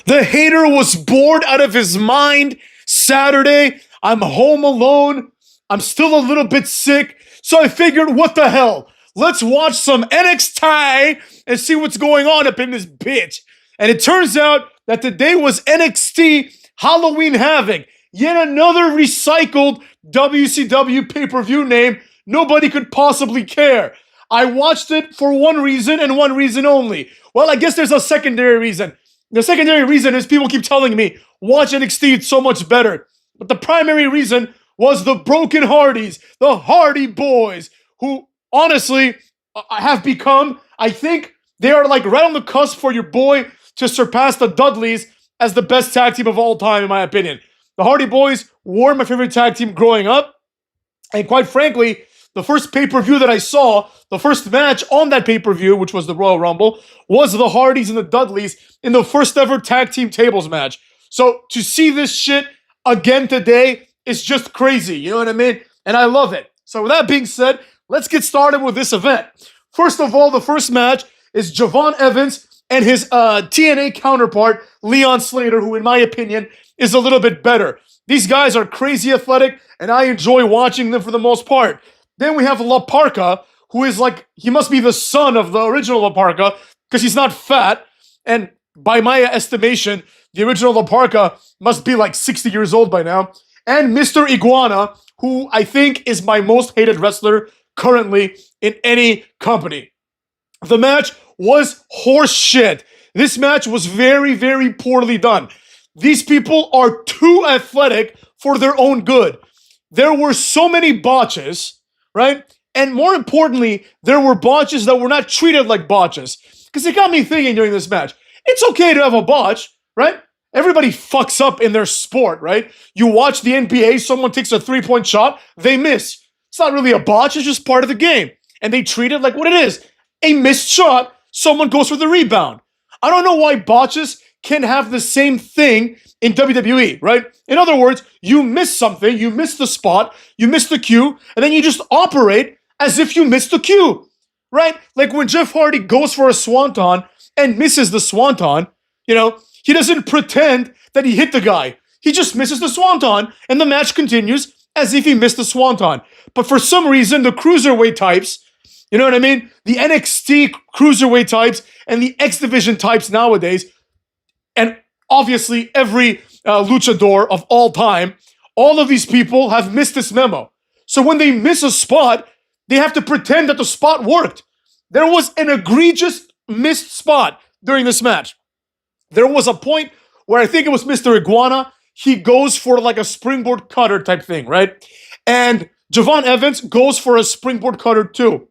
The hater was bored out of his mind. Saturday, I'm home alone. I'm still a little bit sick. So I figured, what the hell? Let's watch some NXT and see what's going on up in this bitch. And it turns out that today was NXT Halloween Havoc. Yet another recycled WCW pay-per-view name nobody could possibly care. I watched it for one reason and one reason only. Well, I guess there's a secondary reason. The secondary reason is people keep telling me, watch NXT, it's so much better. But the primary reason was the Broken Hardys, the Hardy Boys, who honestly have become, I think, they are like right on the cusp for your boy to surpass the Dudleys as the best tag team of all time, in my opinion. The Hardy Boys were my favorite tag team growing up. And quite frankly, the first pay-per-view that I saw, the first match on that pay-per-view, which was the Royal Rumble, was the Hardys and the Dudleys in the first ever tag team tables match. So to see this shit again today is just crazy, you know what I mean? And I love it. So with that being said, let's get started with this event. First of all, the first match is Javon Evans and his TNA counterpart, Leon Slater, who in my opinion is a little bit better. These guys are crazy athletic, and I enjoy watching them for the most part. Then we have La Parka, who is like, he must be the son of the original La Parka, because he's not fat, and by my estimation, the original La Parka must be like 60 years old by now. And Mr. Iguana, who I think is my most hated wrestler currently in any company. The match was horse shit. This match was very, very poorly done. These people are too athletic for their own good. There were so many botches, right? And more importantly, there were botches that were not treated like botches. Because it got me thinking during this match, it's okay to have a botch, right? Everybody fucks up in their sport, right? You watch the NBA, someone takes a three-point shot, they miss. It's not really a botch, it's just part of the game. And they treat it like what it is. A missed shot, someone goes for the rebound. I don't know why botches can have the same thing in WWE, right? In other words, you miss something, you miss the spot, you miss the cue, and then you just operate as if you missed the cue, right? Like when Jeff Hardy goes for a swanton and misses the swanton, you know, he doesn't pretend that he hit the guy. He just misses the swanton, and the match continues as if he missed the swanton. But for some reason, the cruiserweight types, you know what I mean? The NXT cruiserweight types and the X Division types nowadays, and obviously every luchador of all time, all of these people have missed this memo. So when they miss a spot, they have to pretend that the spot worked. There was an egregious missed spot during this match. There was a point where I think it was Mr. Iguana. He goes for like a springboard cutter type thing, right? And Javon Evans goes for a springboard cutter too.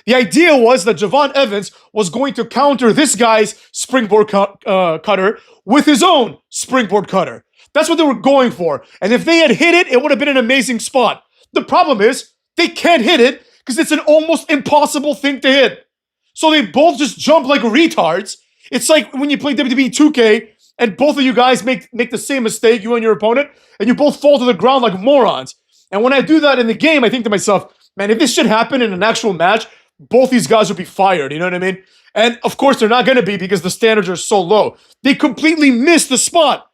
The idea was that Javon Evans was going to counter this guy's springboard cutter with his own springboard cutter. That's what they were going for. And if they had hit it, it would have been an amazing spot. The problem is they can't hit it because it's an almost impossible thing to hit. So they both just jump like retards. It's like when you play WWE 2K and both of you guys make the same mistake, you and your opponent, and you both fall to the ground like morons. And when I do that in the game, I think to myself, man, if this should happen in an actual match, both these guys would be fired, you know what I mean? And of course they're not going to be because the standards are so low. They completely missed the spot.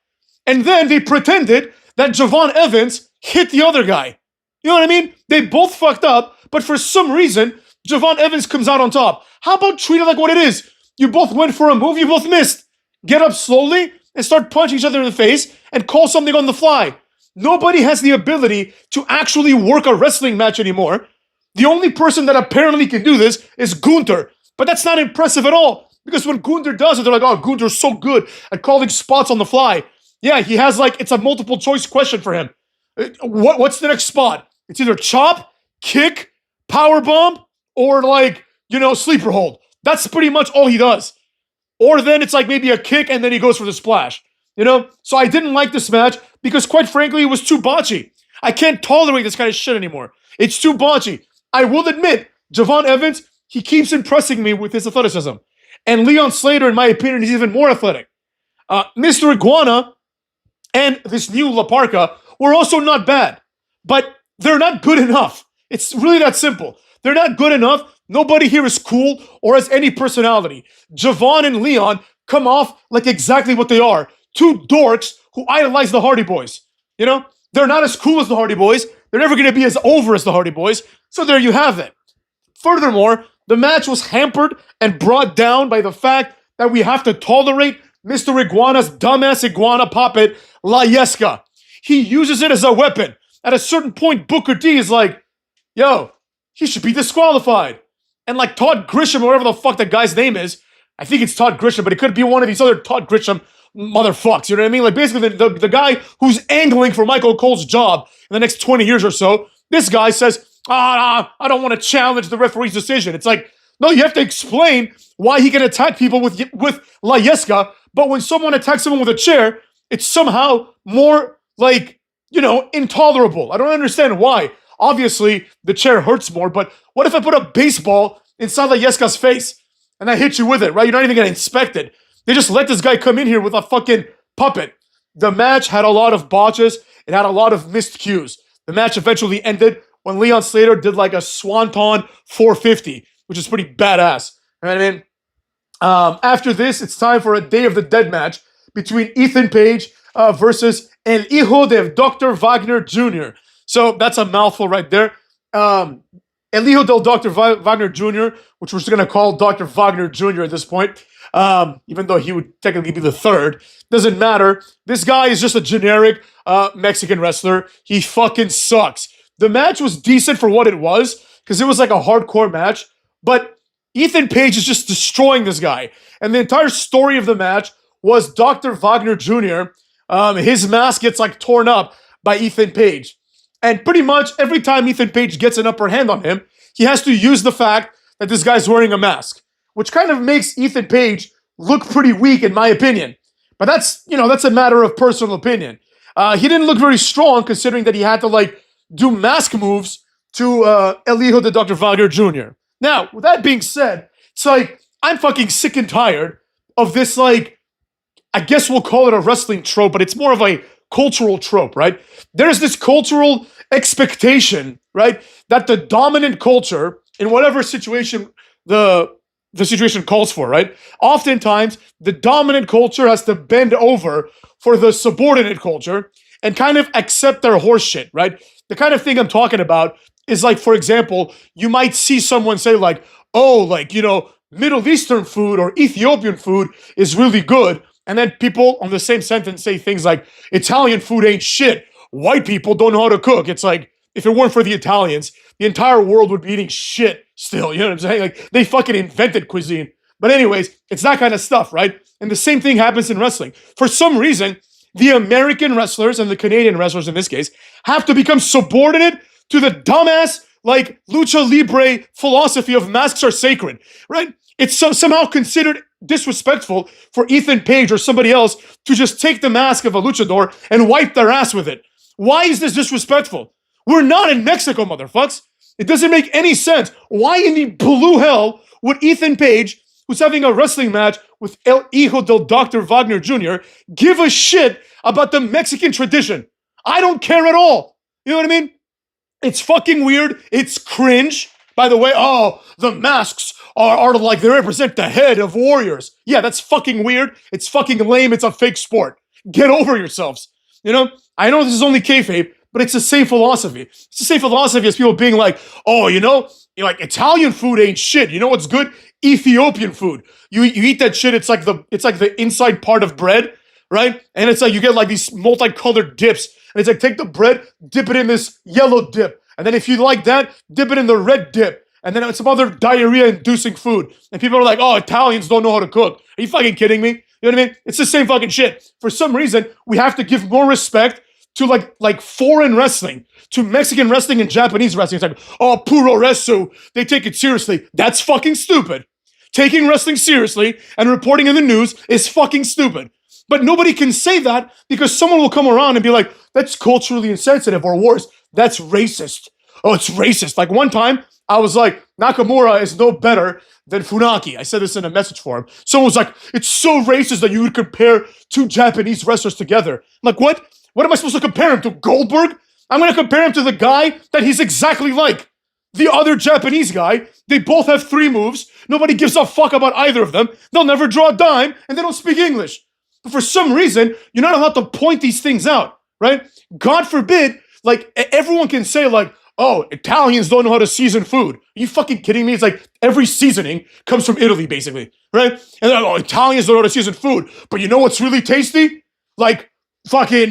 And then they pretended that Javon Evans hit the other guy. You know what I mean? They both fucked up, but for some reason, Javon Evans comes out on top. How about treat it like what it is? You both went for a move, you both missed. Get up slowly and start punching each other in the face and call something on the fly. Nobody has the ability to actually work a wrestling match anymore. The only person that apparently can do this is Gunther. But that's not impressive at all. Because when Gunther does it, they're like, oh, Gunther's so good at calling spots on the fly. Yeah, he has like, it's a multiple choice question for him. What's the next spot? It's either chop, kick, power bomb, or like, you know, sleeper hold. That's pretty much all he does. Or then it's like maybe a kick and then he goes for the splash. You know? So I didn't like this match because quite frankly, it was too botchy. I can't tolerate this kind of shit anymore. It's too botchy. I will admit, Javon Evans, he keeps impressing me with his athleticism. And Leon Slater, in my opinion, is even more athletic. Mr. Iguana and this new La Parka were also not bad. But they're not good enough. It's really that simple. They're not good enough. Nobody here is cool or has any personality. Javon and Leon come off like exactly what they are. two dorks who idolize the Hardy Boys. You know, they're not as cool as the Hardy Boys. They're never going to be as over as the Hardy Boys. So there you have it. Furthermore, the match was hampered and brought down by the fact that we have to tolerate Mr. Iguana's dumbass iguana puppet, La Yesca. He uses it as a weapon. At a certain point, Booker T is like, yo, he should be disqualified. And like Todd Grisham, or whatever the fuck that guy's name is, I think it's Todd Grisham, but it could be one of these other Todd Grisham motherfucks, you know what I mean? Like basically the guy who's angling for Michael Cole's job in the next 20 years or so, this guy says, I don't want to challenge the referee's decision. It's like, no, you have to explain why he can attack people with La Yesca, but when someone attacks someone with a chair, it's somehow more like, you know, intolerable. I don't understand why. Obviously, the chair hurts more, but what if I put a baseball inside La Yesca's face and I hit you with it, right? You're not even gonna inspect it. They just let this guy come in here with a fucking puppet. The match had a lot of botches. It had a lot of missed cues. The match eventually ended when Leon Slater did like a Swanton 450, which is pretty badass. You know what I mean? After this, it's time for a Day of the Dead match between Ethan Page versus El Hijo de Dr. Wagner Jr. So that's a mouthful right there. El Hijo del Dr. Wagner Jr., which we're just going to call Dr. Wagner Jr. at this point, even though he would technically be the third. Doesn't matter. This guy is just a generic Mexican wrestler. He fucking sucks. The match was decent for what it was, because it was like a hardcore match, but Ethan Page is just destroying this guy. And the entire story of the match was Dr. Wagner Jr., his mask gets like torn up by Ethan Page. And pretty much every time Ethan Page gets an upper hand on him, he has to use the fact that this guy's wearing a mask, which kind of makes Ethan Page look pretty weak in my opinion. But that's, you know, that's a matter of personal opinion. He didn't look very strong considering that he had to like do mask moves to El Hijo de Dr. Wagner Jr. Now, with that being said, it's like, I'm fucking sick and tired of this, like, I guess we'll call it a wrestling trope, but it's more of a cultural trope, right? There's this cultural expectation, right, that the dominant culture, in whatever situation the situation calls for, right? Oftentimes, the dominant culture has to bend over for the subordinate culture and kind of accept their horse shit, right? The kind of thing I'm talking about is like, for example, you might see someone say like, oh, like, you know, Middle Eastern food or Ethiopian food is really good. And then people on the same sentence say things like, Italian food ain't shit. White people don't know how to cook. It's like, if it weren't for the Italians, the entire world would be eating shit still. You know what I'm saying? Like, they fucking invented cuisine. But anyways, it's that kind of stuff, right? And the same thing happens in wrestling. For some reason, the American wrestlers and the Canadian wrestlers in this case have to become subordinate to the dumbass, like, lucha libre philosophy of masks are sacred, right? It's somehow considered disrespectful for Ethan Page or somebody else to just take the mask of a luchador and wipe their ass with it. Why is this disrespectful? We're not in Mexico, motherfucks. It doesn't make any sense. Why in the blue hell would Ethan Page, who's having a wrestling match with El Hijo del Dr. Wagner Jr., give a shit about the Mexican tradition? I don't care at all. You know what I mean? It's fucking weird. It's cringe. By the way, oh, the masks are like, they represent the head of warriors. Yeah, that's fucking weird. It's fucking lame. It's a fake sport. Get over yourselves. You know, I know this is only kayfabe, but it's the same philosophy. It's the same philosophy as people being like, oh, you know, like Italian food ain't shit. You know what's good? Ethiopian food. You eat that shit. It's like the inside part of bread, right? And it's like you get like these multicolored dips. And it's like, take the bread, dip it in this yellow dip. And then if you like that, dip it in the red dip. And then some other diarrhea-inducing food. And people are like, oh, Italians don't know how to cook. Are you fucking kidding me? You know what I mean? It's the same fucking shit. For some reason, we have to give more respect to like foreign wrestling, to Mexican wrestling and Japanese wrestling. It's like, oh, puro resu. They take it seriously. That's fucking stupid. Taking wrestling seriously and reporting in the news is fucking stupid. But nobody can say that because someone will come around and be like, that's culturally insensitive, or worse, that's racist. Oh, it's racist. Like one time, I was like, Nakamura is no better than Funaki. I said this in a message for him. Someone was like, it's so racist that you would compare two Japanese wrestlers together. I'm like, what? What am I supposed to compare him to? Goldberg? I'm going to compare him to the guy that he's exactly like. The other Japanese guy. They both have 3 moves. Nobody gives a fuck about either of them. They'll never draw a dime, and they don't speak English. But for some reason, you're not allowed to point these things out, right? God forbid, like everyone can say like, oh, Italians don't know how to season food. Are you fucking kidding me? It's like every seasoning comes from Italy, basically, right? And they're like, oh, Italians don't know how to season food. But you know what's really tasty? Like fucking,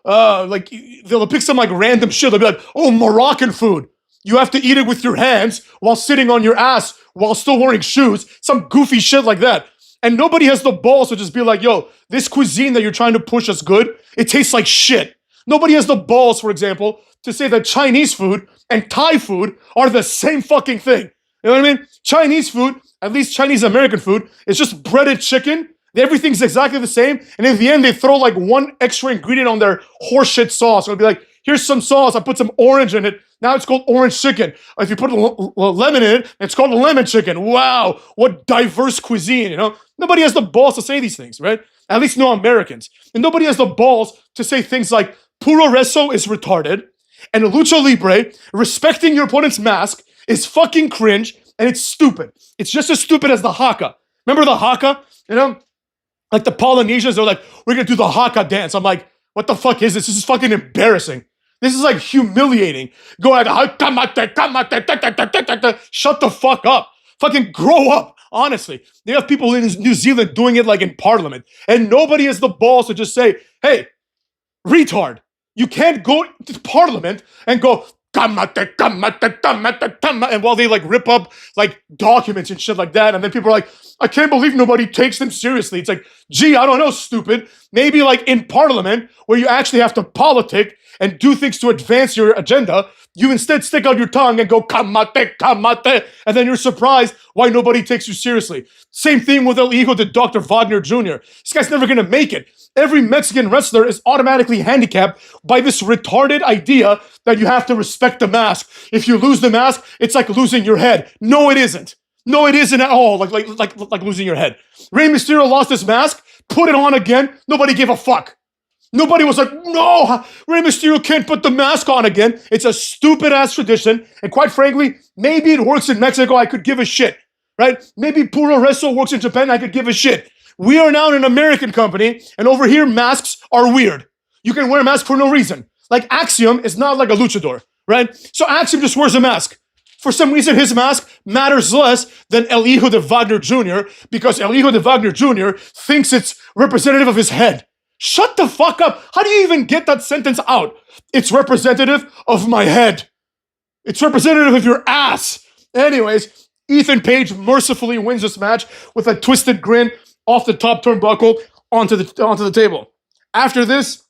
like they'll pick some like random shit. They'll be like, oh, Moroccan food. You have to eat it with your hands while sitting on your ass while still wearing shoes. Some goofy shit like that. And nobody has the balls to just be like, yo, this cuisine that you're trying to push as good, it tastes like shit. Nobody has the balls, for example, to say that Chinese food and Thai food are the same fucking thing. You know what I mean? Chinese food, at least Chinese American food, is just breaded chicken. Everything's exactly the same. And in the end, they throw like one extra ingredient on their horseshit sauce. It'll be like, here's some sauce. I put some orange in it. Now it's called orange chicken. If you put a lemon in it, it's called a lemon chicken. Wow, what diverse cuisine, you know? Nobody has the balls to say these things, right? At least no Americans. And nobody has the balls to say things like, puro reso is retarded, and lucha libre, respecting your opponent's mask, is fucking cringe, and it's stupid. It's just as stupid as the haka. Remember the haka? You know? Like the Polynesians, they're like, we're gonna do the haka dance. I'm like, what the fuck is this? This is fucking embarrassing. This is like humiliating. Go like, shut the fuck up. Fucking grow up, honestly. They have people in New Zealand doing it like in Parliament, and nobody has the balls to just say, hey, retard, you can't go to Parliament and go, and while they like rip up like documents and shit like that, and then people are like, I can't believe nobody takes them seriously. It's like, gee, I don't know, stupid. Maybe like in Parliament, where you actually have to politic and do things to advance your agenda, you instead stick out your tongue and go, kamate, and then you're surprised why nobody takes you seriously. Same thing with El Hijo de Dr. Wagner Jr. This guy's never gonna make it. Every Mexican wrestler is automatically handicapped by this retarded idea that you have to respect the mask. If you lose the mask, it's like losing your head. No, it isn't. No, it isn't at all like losing your head. Rey Mysterio lost his mask, put it on again, nobody gave a fuck. Nobody was like, no, Rey Mysterio can't put the mask on again. It's a stupid-ass tradition, and quite frankly, maybe it works in Mexico, I could give a shit, right? Maybe Puro Resto works in Japan, I could give a shit. We are now an American company, and over here, masks are weird. You can wear a mask for no reason. Like, Axiom is not like a luchador, right? So Axiom just wears a mask. For some reason, his mask matters less than El Hijo de Wagner Jr. because El Hijo de Wagner Jr. thinks it's representative of his head. Shut the fuck up. How do you even get that sentence out? It's representative of my head. It's representative of your ass. Anyways, Ethan Page mercifully wins this match with a twisted grin off the top turnbuckle onto the table. After this,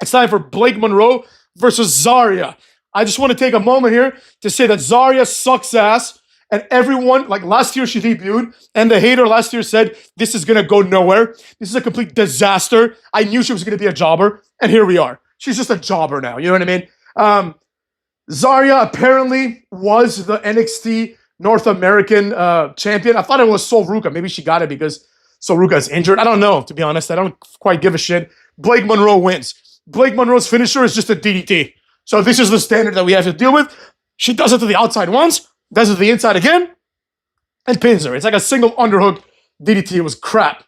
it's time for Blake Monroe versus Zarya. I just want to take a moment here to say that Zarya sucks ass, and everyone, like last year she debuted, and the hater last year said, this is going to go nowhere. This is a complete disaster. I knew she was going to be a jobber, and here we are. She's just a jobber now, you know what I mean? Zarya apparently was the NXT North American champion. I thought it was Sol Ruca. Maybe she got it because Sol Ruca is injured. I don't know, to be honest. I don't quite give a shit. Blake Monroe wins. Blake Monroe's finisher is just a DDT. So this is the standard that we have to deal with. She does it to the outside once, does it to the inside again, and pins her. It's like a single underhook DDT. It was crap.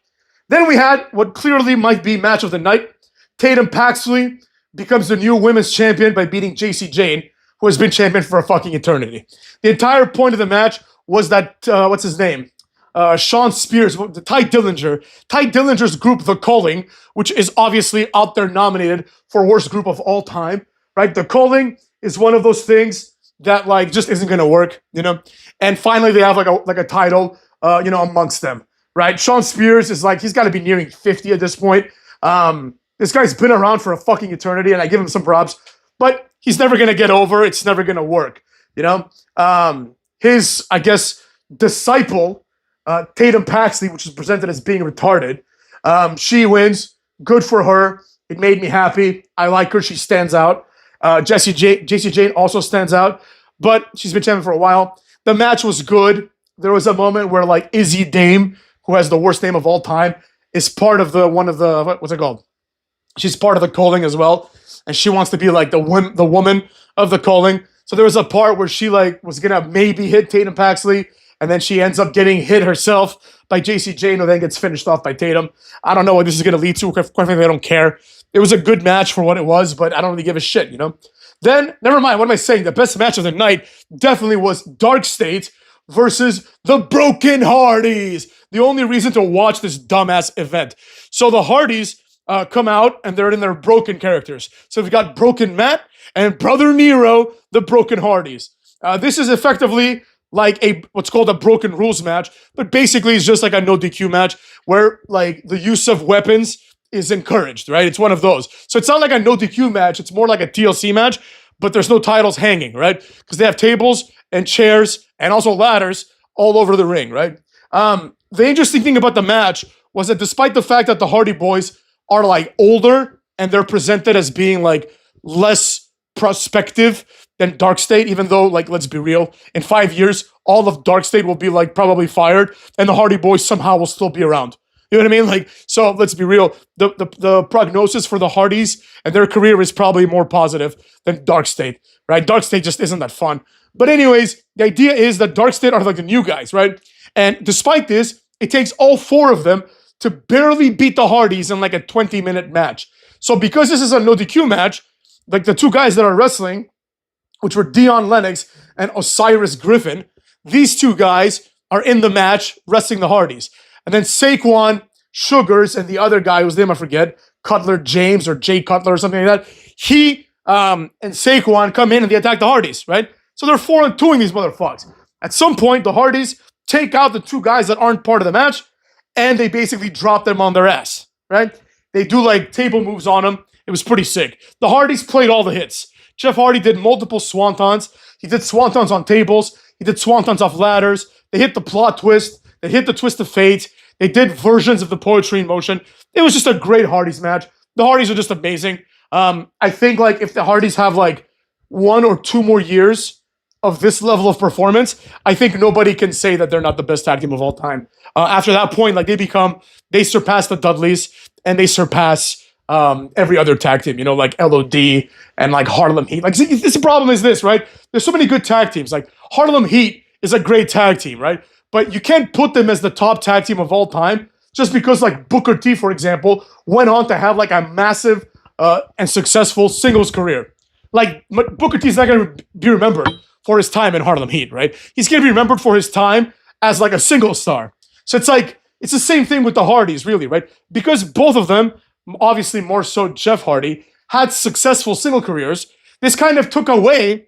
Then we had what clearly might be match of the night. Tatum Paxley becomes the new women's champion by beating JC Jane, who has been champion for a fucking eternity. The entire point of the match was that, what's his name? Sean Spears, Ty Dillinger. Ty Dillinger's group, The Calling, which is obviously out there nominated for worst group of all time, right? The Calling is one of those things that like just isn't gonna work, you know? And finally they have like a title, amongst them, right? Sean Spears is like, he's gotta be nearing 50 at this point. This guy's been around for a fucking eternity, and I give him some props, but he's never gonna get over. It's never gonna work, you know? His, I guess, disciple, Tatum Paxley, which is presented as being retarded, she wins. Good for her. It made me happy. I like her. She stands out. JC Jane also stands out, but she's been champion for a while. The match was good. There was a moment where like Izzy Dame, who has the worst name of all time, is part of what's it called? She's part of the Calling as well, and she wants to be like the woman of the Calling. So there was a part where she like was gonna maybe hit Tatum Paxley, and then she ends up getting hit herself by JC Jane, who then gets finished off by Tatum. I don't know what this is going to lead to. Quite frankly, I don't care. It was a good match for what it was, but I don't really give a shit, you know? Then, never mind, what am I saying? The best match of the night definitely was Dark State versus the Broken Hardys. The only reason to watch this dumbass event. So the Hardys come out, and they're in their broken characters. So we've got Broken Matt and Brother Nero, the Broken Hardys. This is effectively like what's called a broken rules match, but basically it's just like a no DQ match where like the use of weapons is encouraged, right? It's one of those. So it's not like a no DQ match, it's more like a TLC match, but there's no titles hanging, right? Because they have tables and chairs and also ladders all over the ring, right? The interesting thing about the match was that despite the fact that the Hardy Boys are like older and they're presented as being like less prospective than Dark State, even though, like, let's be real, in 5 years, all of Dark State will be, like, probably fired, and the Hardy Boys somehow will still be around. You know what I mean? Like, so let's be real. The prognosis for the Hardys and their career is probably more positive than Dark State, right? Dark State just isn't that fun. But anyways, the idea is that Dark State are like the new guys, right? And despite this, it takes all 4 of them to barely beat the Hardys in, like, a 20-minute match. So because this is a no DQ match, like, the 2 guys that are wrestling, which were Dion Lennox and Osiris Griffin, these 2 guys are in the match wrestling the Hardys. And then Saquon, Sugars, and the other guy whose name I forget, Cutler James or Jay Cutler or something like that, he and Saquon come in and they attack the Hardys, right? So they're 4-2ing these motherfuckers. At some point, the Hardys take out the 2 guys that aren't part of the match, and they basically drop them on their ass, right? They do like table moves on them. It was pretty sick. The Hardys played all the hits. Jeff Hardy did multiple swantons. He did swantons on tables. He did swantons off ladders. They hit the plot twist. They hit the twist of fate. They did versions of the poetry in motion. It was just a great Hardys match. The Hardys are just amazing. I think like if the Hardys have like 1 or 2 more years of this level of performance, I think nobody can say that they're not the best tag team of all time. After that point, like they surpass the Dudleys and they surpass every other tag team, you know, like LOD and like Harlem Heat. Like, see, this problem is this, right? There's so many good tag teams. Like Harlem Heat is a great tag team, right? But you can't put them as the top tag team of all time just because like Booker T, for example, went on to have like a massive and successful singles career. Like Booker T is not going to be remembered for his time in Harlem Heat, right? He's going to be remembered for his time as like a single star. So it's like, it's the same thing with the Hardys, really, right? Because both of them, obviously more so Jeff Hardy, had successful single careers, this kind of took away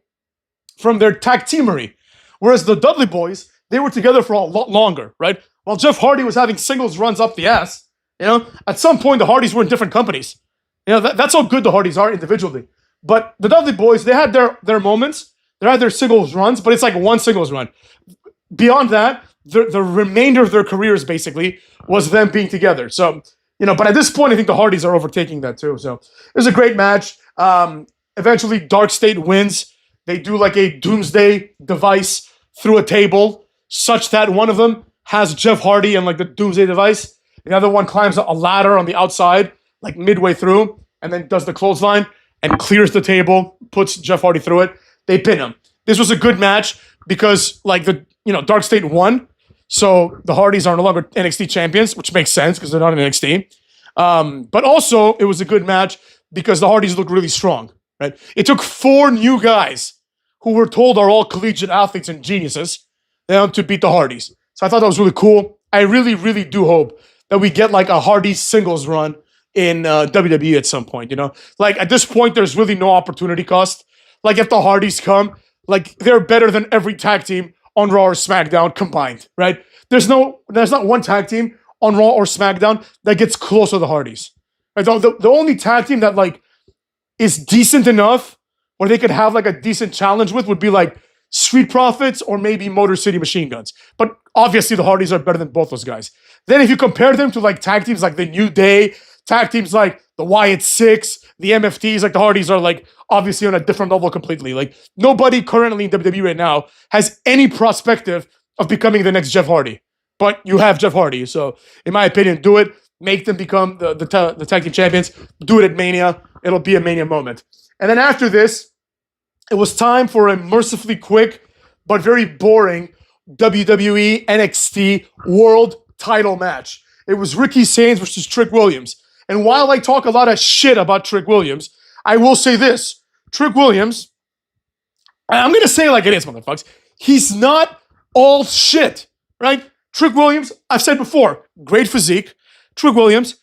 from their tag teamery. Whereas the Dudley Boys, they were together for a lot longer, right? While Jeff Hardy was having singles runs up the ass, you know, at some point the Hardys were in different companies. You know, that's how good the Hardys are individually. But the Dudley Boys, they had their moments, they had their singles runs, but it's like one singles run. Beyond that, the remainder of their careers basically was them being together. So, you know, but at this point, I think the Hardys are overtaking that too. So it was a great match. Eventually, Dark State wins. They do like a doomsday device through a table, such that one of them has Jeff Hardy and like the doomsday device. The other one climbs a ladder on the outside, like midway through, and then does the clothesline and clears the table, puts Jeff Hardy through it. They pin him. This was a good match because like Dark State won. So the Hardys are no longer NXT champions, which makes sense because they're not in NXT. But also, it was a good match because the Hardys look really strong, right? It took 4 new guys who were told are all collegiate athletes and geniuses to beat the Hardys. So I thought that was really cool. I really, really do hope that we get like a Hardys singles run in WWE at some point, you know? Like at this point, there's really no opportunity cost. Like if the Hardys come, like they're better than every tag team on Raw or SmackDown combined, right? There's not one tag team on Raw or SmackDown that gets close to the Hardys. Right? The only tag team that like is decent enough where they could have like a decent challenge with would be like Street Profits or maybe Motor City Machine Guns. But obviously the Hardys are better than both those guys. Then if you compare them to like tag teams like the New Day, tag teams like the Wyatt Six, the MFTs, like the Hardys are like obviously on a different level completely. Like nobody currently in WWE right now has any prospective of becoming the next Jeff Hardy. But you have Jeff Hardy. So in my opinion, do it. Make them become the tag team champions. Do it at Mania. It'll be a Mania moment. And then after this, it was time for a mercifully quick but very boring WWE NXT World title match. It was Ricky Sainz versus Trick Williams. And while I talk a lot of shit about Trick Williams, I will say this. Trick Williams, I'm going to say it like it is, motherfuckers. He's not all shit, right? Trick Williams, I've said before, great physique. Trick Williams,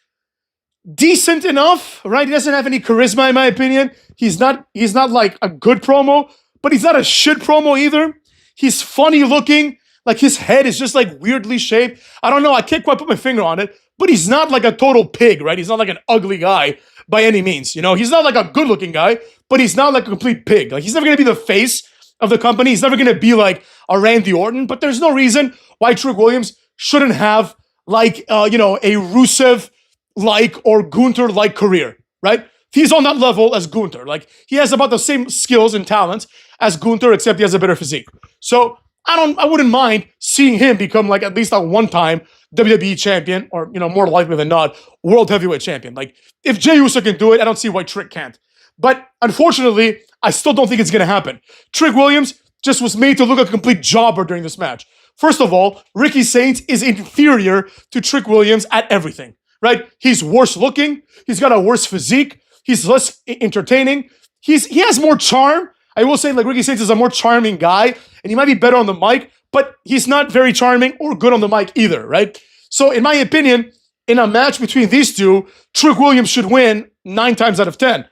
decent enough, right? He doesn't have any charisma, in my opinion. He's not like a good promo, but he's not a shit promo either. He's funny looking. Like his head is just like weirdly shaped. I don't know. I can't quite put my finger on it, but he's not like a total pig, right? He's not like an ugly guy by any means. You know, he's not like a good looking guy, but he's not like a complete pig. Like he's never going to be the face of the company. He's never going to be like a Randy Orton, but there's no reason why Trick Williams shouldn't have like, a Rusev like or Gunther like career, right? He's on that level as Gunther. Like he has about the same skills and talents as Gunther, except he has a better physique. So I wouldn't mind seeing him become like at least a one-time WWE champion, or more likely than not, world heavyweight champion. Like if Jey Uso can do it, I don't see why Trick can't. But unfortunately, I still don't think it's gonna happen. Trick Williams just was made to look like a complete jobber during this match. First of all, Ricky Sainz is inferior to Trick Williams at everything, right? He's worse looking. He's got a worse physique. He's less entertaining. He has more charm. I will say, like, Ricky Sainz is a more charming guy, and he might be better on the mic, but he's not very charming or good on the mic either, right? So, in my opinion, in a match between these two, Trick Williams should win 9 times out of 10,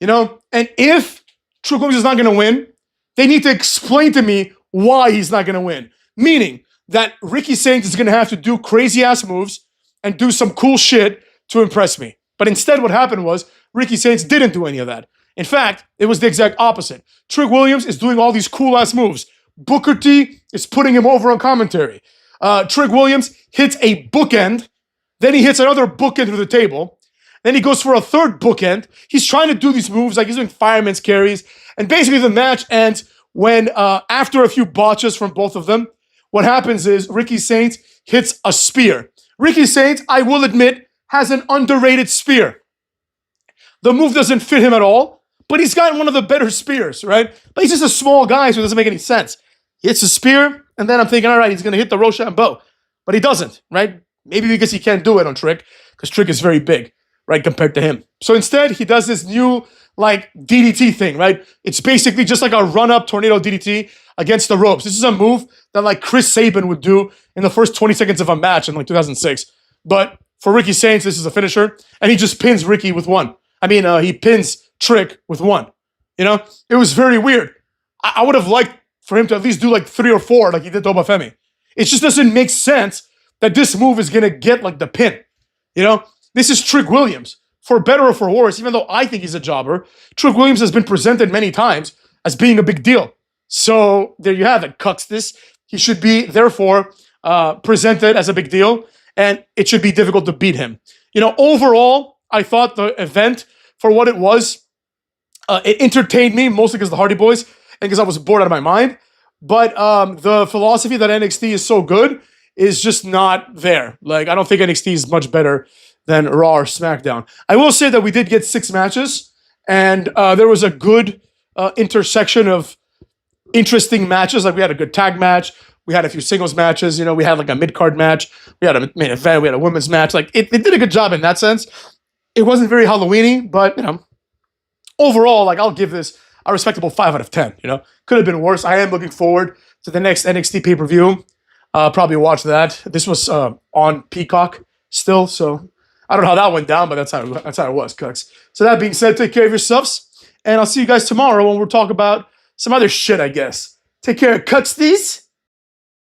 And if Trick Williams is not going to win, they need to explain to me why he's not going to win. Meaning that Ricky Sainz is going to have to do crazy-ass moves and do some cool shit to impress me. But instead, what happened was Ricky Sainz didn't do any of that. In fact, it was the exact opposite. Trick Williams is doing all these cool-ass moves. Booker T is putting him over on commentary. Trick Williams hits a bookend. Then he hits another bookend through the table. Then he goes for a third bookend. He's trying to do these moves like he's doing fireman's carries. And basically the match ends when, after a few botches from both of them, what happens is Ricky Sainz hits a spear. Ricky Sainz, I will admit, has an underrated spear. The move doesn't fit him at all, but he's got one of the better spears, right? But he's just a small guy, so it doesn't make any sense. He hits a spear, and then I'm thinking, all right, he's going to hit the Rochambeau. But he doesn't, right? Maybe because he can't do it on Trick, because Trick is very big, right, compared to him. So instead, he does this new, like, DDT thing, right? It's basically just like a run-up tornado DDT against the ropes. This is a move that, like, Chris Sabin would do in the first 20 seconds of a match in, like, 2006. But for Ricky Sainz, this is a finisher, and he just pins Ricky with one. He pins Trick with one. It was very weird. I would have liked for him to at least do like 3 or 4 like he did to Obafemi. It just doesn't make sense that this move is going to get like the pin. This is Trick Williams. For better or for worse, even though I think he's a jobber, Trick Williams has been presented many times as being a big deal. So there you have it. Cucks this. He should be, therefore, presented as a big deal, and it should be difficult to beat him. Overall, I thought the event, for what it was, it entertained me, mostly because the Hardy Boys, and because I was bored out of my mind. But the philosophy that NXT is so good is just not there. Like, I don't think NXT is much better than Raw or SmackDown. I will say that we did get 6 matches, and there was a good intersection of interesting matches. Like, we had a good tag match. We had a few singles matches. We had like a mid-card match. We had a main event. We had a women's match. Like, it did a good job in that sense. It wasn't very Halloween-y, but, overall, like, I'll give this a respectable 5 out of 10, Could have been worse. I am looking forward to the next NXT pay-per-view. Probably watch that. This was on Peacock still, so I don't know how that went down, but that's how it was, Cooks. So that being said, take care of yourselves, and I'll see you guys tomorrow when we'll talk about some other shit, I guess. Take care, Cooks these.